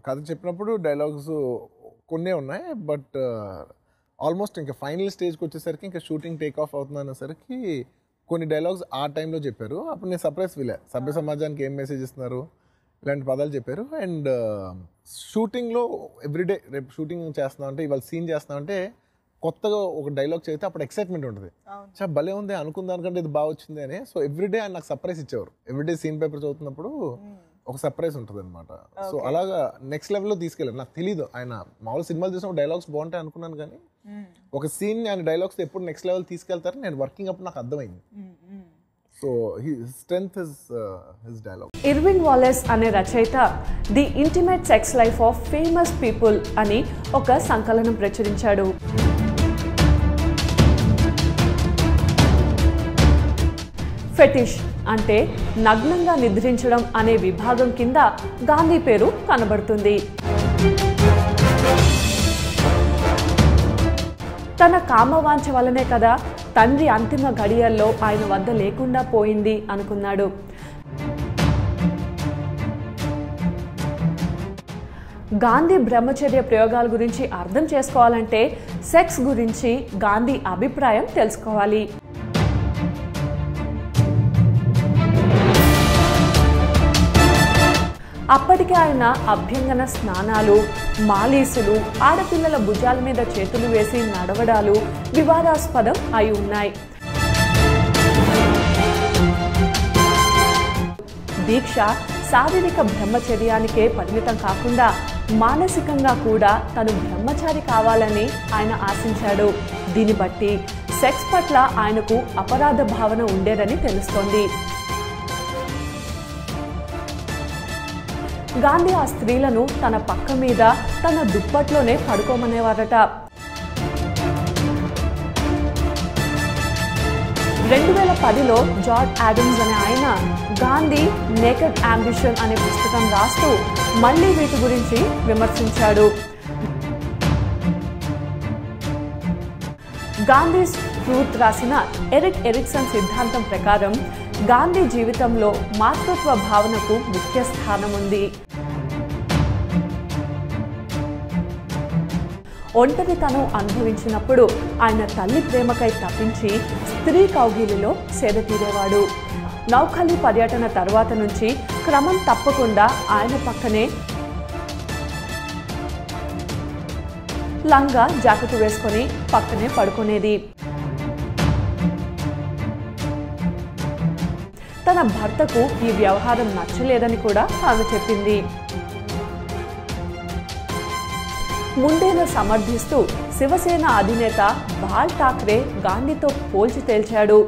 కథ చెప్పినప్పుడు డైలాగ్స్ కొన్నే ఉన్నాయి. బట్ ఆల్మోస్ట్ ఇంకా ఫైనల్ స్టేజ్కి వచ్చేసరికి ఇంకా షూటింగ్ టేక్ ఆఫ్ అవుతుంది అనేసరికి కొన్ని డైలాగ్స్ ఆ టైంలో చెప్పారు. అప్పుడు నేను సర్ప్రైజ్ ఫీల్ అయ్యా. సభ్య సమాజానికి ఏం మెసేజ్ ఇస్తున్నారు ఇలాంటి పదాలు చెప్పారు. అండ్ షూటింగ్లో ఎవ్రీడే రేపు షూటింగ్ చేస్తున్నాం అంటే ఇవాళ సీన్ చేస్తున్నాం అంటే కొత్తగా ఒక డైలాగ్ చదివితే అప్పుడు ఎక్సైట్మెంట్ ఉంటుంది. చాలా భలే ఉంది అనుకున్న దానికంటే ఇది బాగా వచ్చింది అని. సో ఎవ్రీడే ఆయన నాకు సర్ప్రైజ్ ఇచ్చేవారు. ఎవ్రీడే సీన్ పేపర్ చదువుతున్నప్పుడు ఒక సర్ప్రైజ్ ఉంటుంది అనమాట. సో అలాగా నెక్స్ట్ లెవెల్లో తీసుకెళ్ళారు. నాకు తెలీదు ఆయన మామూలు సినిమాలు చూసినప్పుడు డైలాగ్స్ బాగుంటాయి అనుకున్నాను, కానీ ఒక సీన్ ఆయన డైలాగ్స్ ఎప్పుడు నెక్స్ట్ లెవెల్ తీసుకెళ్తారు నేను వర్కింగ్ అప్పుడు నాకు అర్థమైంది. So strength is his dialogue. Irving Wallace అనే రచయిత the intimate sex life of famous people అని ఒక సంకలనం ప్రచురించాడు. ఫెటిష్ అంటే నగ్నంగా నిద్రించడం అనే విభాగం కింద గాంధీ పేరు కనబడుతుంది. తన కామవాంఛ వల్లనే కదా తండ్రి అంతిమ గడియల్లో ఆయన వద్ద లేకుండా పోయింది అనుకున్నాడు. గాంధీ బ్రహ్మచర్య ప్రయోగాల గురించి అర్థం చేసుకోవాలంటే సెక్స్ గురించి గాంధీ అభిప్రాయం తెలుసుకోవాలి. అప్పటికే ఆయన అభ్యంగన స్నానాలు, మాలీసులు, ఆడపిల్లల భుజాల మీద చేతులు వేసి నడవడాలు వివాదాస్పదం అయి ఉన్నాయి. దీక్ష శారీరక బ్రహ్మచర్యానికే పరిమితం కాకుండా మానసికంగా కూడా తను బ్రహ్మచారి కావాలని ఆయన ఆశించాడు. దీన్ని బట్టి సెక్స్ పట్ల ఆయనకు అపరాధ భావన ఉండేదని తెలుస్తోంది. గాంధీ ఆ స్త్రీలను తన పక్క మీద తన దుప్పట్లోనే పడుకోమనేవారట. 2010లో జార్జ్ ఆడమ్స్ అనే ఆయన గాంధీ నేకెడ్ అంబిషన్ అనే పుస్తకం రాస్తూ మళ్ళీ వీటి గురించి విమర్శించాడు. గాంధీ ట్రూత్ రాసిన ఎరిక్ ఎరిక్సన్ సిద్ధాంతం ప్రకారం గాంధీ జీవితంలో మాతృత్వ భావనకు ముఖ్య స్థానం ఉంది. ఒంటరితనం అనుభవించినప్పుడు ఆయన తల్లి ప్రేమకై తప్పించి స్త్రీ కౌగిలిలో సేద తీరేవాడు. నౌఖలి పర్యటన తర్వాత నుంచి క్రమం తప్పకుండా ఆయన పక్కనే లంగా జాకెట్ వేసుకొని పక్కనే పడుకునేది. తన భర్తకు ఈ వ్యవహారం నచ్చలేదని కూడా ఆమె చెప్పింది. ముందేను సమర్థిస్తూ శివసేన అధినేత బాల్ ఠాక్రే గాంధీతో పోల్చి తేల్చాడు.